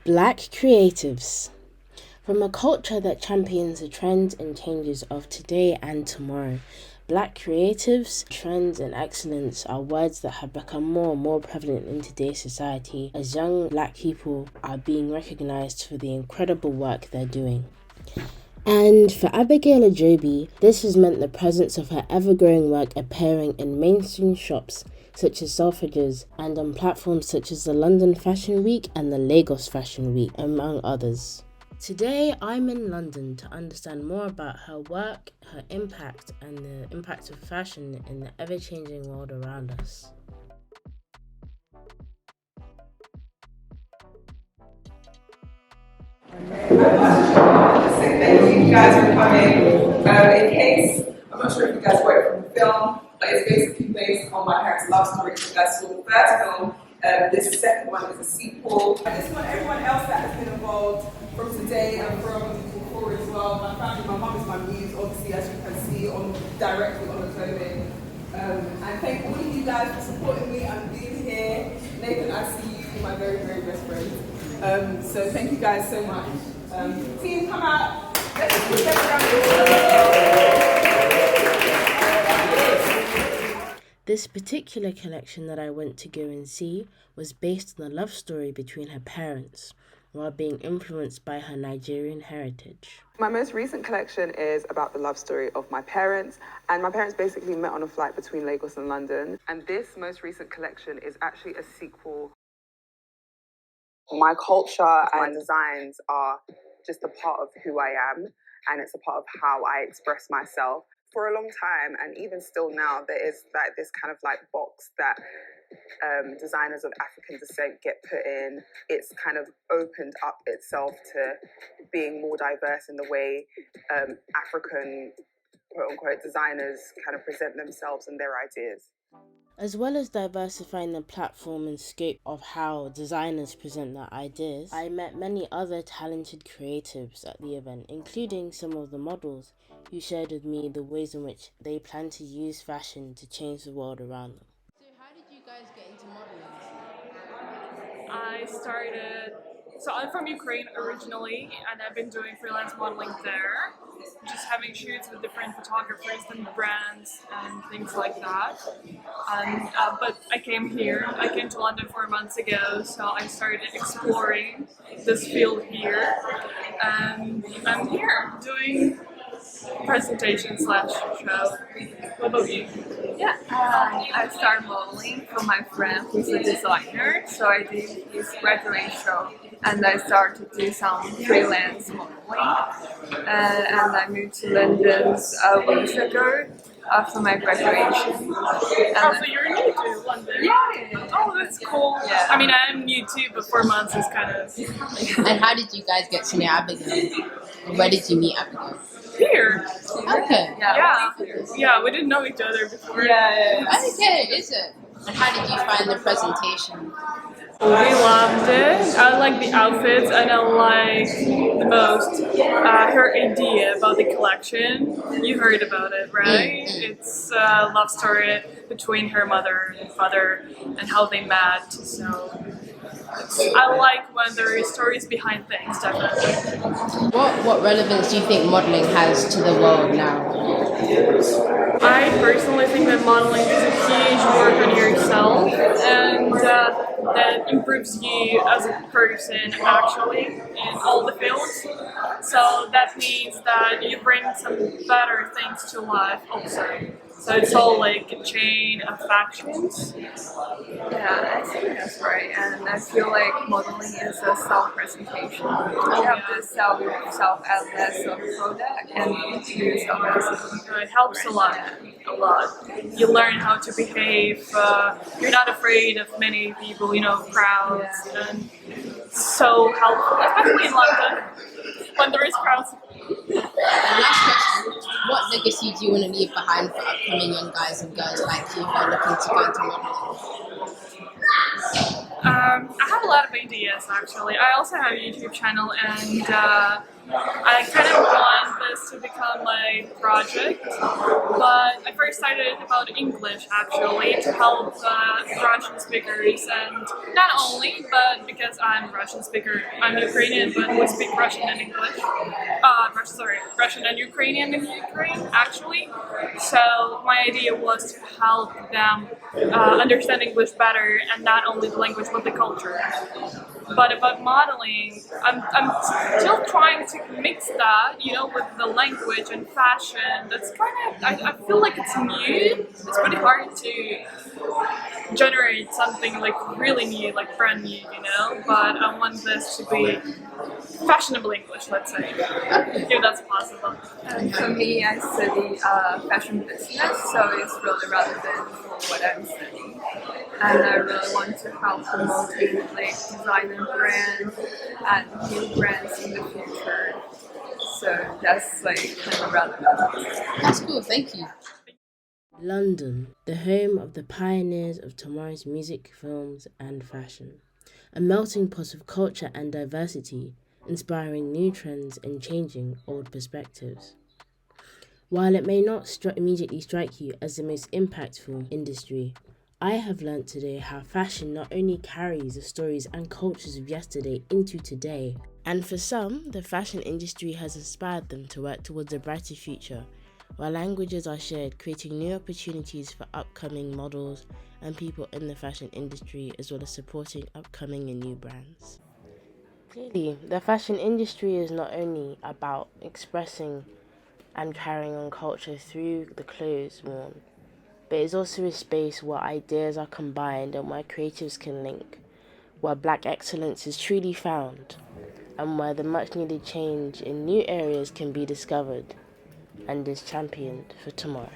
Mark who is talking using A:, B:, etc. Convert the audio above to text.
A: Black creatives. From a culture that champions the trends and changes of today and tomorrow, Black creatives, trends and excellence are words that have become more and more prevalent in today's society as young Black people are being recognised for the incredible work they're doing. And for Abigail Ajobi, this has meant the presence of her ever-growing work appearing in mainstream shops such as Selfridges and on platforms such as the London Fashion Week and the Lagos Fashion Week, among others. Today, I'm in London to understand more about her work, her impact, and the impact of fashion in the ever-changing world around us.
B: Thank you guys for coming. In case, I'm not sure if you guys watched from the film, but it's basically based on my parents' love story. So that's the first film. This second one is a sequel. I just want everyone else that has been involved from today and from before as well. My family, my mum is my muse, obviously, as you can see directly on the clothing. And thank all of you guys for supporting me and being here. Nathan, I see you, you're my very, very best friend. So thank you guys so much. Team, come out. Let's just put them around.
A: This particular collection that I went to go and see was based on the love story between her parents, while being influenced by her Nigerian heritage.
B: My most recent collection is about the love story of my parents, and my parents basically met on a flight between Lagos and London. And this most recent collection is actually a sequel. My culture and designs are just a part of who I am, and it's a part of how I express myself. For a long time, and even still now, there is like this kind of like box that designers of African descent get put in. It's kind of opened up itself to being more diverse in the way African quote-unquote designers kind of present themselves and their ideas.
A: As well as diversifying the platform and scope of how designers present their ideas, I met many other talented creatives at the event, including some of the models who shared with me the ways in which they plan to use fashion to change the world around them.
C: So how did you guys get into modeling?
D: So I'm from Ukraine originally, and I've been doing freelance modeling there, just having shoots with different photographers and brands and things like that. But I came to London 4 months ago, so I started exploring this field here, and I'm here doing presentation / show. What about you?
E: Yeah, I started modeling from my friend who's a designer, so I did his graduate show and I started to do some freelance modeling, and I moved to London weeks ago after my graduation.
D: So you're new to London?
E: Yeah.
D: Oh, that's cool.
E: Yeah.
D: I mean, I am new too, but 4 months is kind of...
C: And how did you guys get to know Abigail? Or where did you meet Abigail?
D: Here.
C: Okay.
D: Yeah, we didn't know each other before.
E: Yeah.
C: Okay, is it? And how did you find the presentation?
D: We loved it. I like the outfits, and I like the most her idea about the collection. You heard about it, right? It's a love story between her mother and father and how they met. So I like when there is stories behind things, definitely.
C: What relevance do you think modeling has to the world now?
D: I personally think that modeling is a huge work on yourself, and that improves you as a person actually in all the fields. So that means that you bring some better things to life also. So it's all like a chain of actions.
E: Yeah, I think that's right, and I feel like modeling is a self-presentation. You have to self-awareness of the product and do yourself.
D: It helps a lot. You learn how to behave. You're not afraid of many people, crowds, and so helpful, especially in London when there is crowds.
C: Last question, what legacy do you want to leave behind for upcoming young guys and girls like you who are looking to go into modeling?
D: I have a lot of ideas actually. I also have a YouTube channel, and I kind of want this to become my project. But I first started about English actually to help Russian speakers, and not only, but because I'm a Russian speaker, I'm Ukrainian, but we speak Russian and English. Russian and Ukrainian in Ukraine actually. So my idea was to help them understand English better, and not only the language but the culture. But about modeling, I'm still trying to mix that, with the language and fashion. That's kind of, I feel like it's new. It's pretty hard to generate something like really new, like brand new. But I want this to be fashionably English, let's say, if that's possible.
E: And for me, I study fashion business, so it's really relevant for what I'm studying. And I really want to help promoting like designer brands and new brands in the future. So that's like kind of relevant.
C: That's cool, thank you.
A: London, the home of the pioneers of tomorrow's music, films, and fashion. A melting pot of culture and diversity, inspiring new trends and changing old perspectives. While it may not immediately strike you as the most impactful industry, I have learnt today how fashion not only carries the stories and cultures of yesterday into today, and for some, the fashion industry has inspired them to work towards a brighter future, while languages are shared, creating new opportunities for upcoming models and people in the fashion industry, as well as supporting upcoming and new brands. Clearly, the fashion industry is not only about expressing and carrying on culture through the clothes worn, but it's also a space where ideas are combined and where creatives can link, where Black excellence is truly found, and where the much needed change in new areas can be discovered and is championed for tomorrow.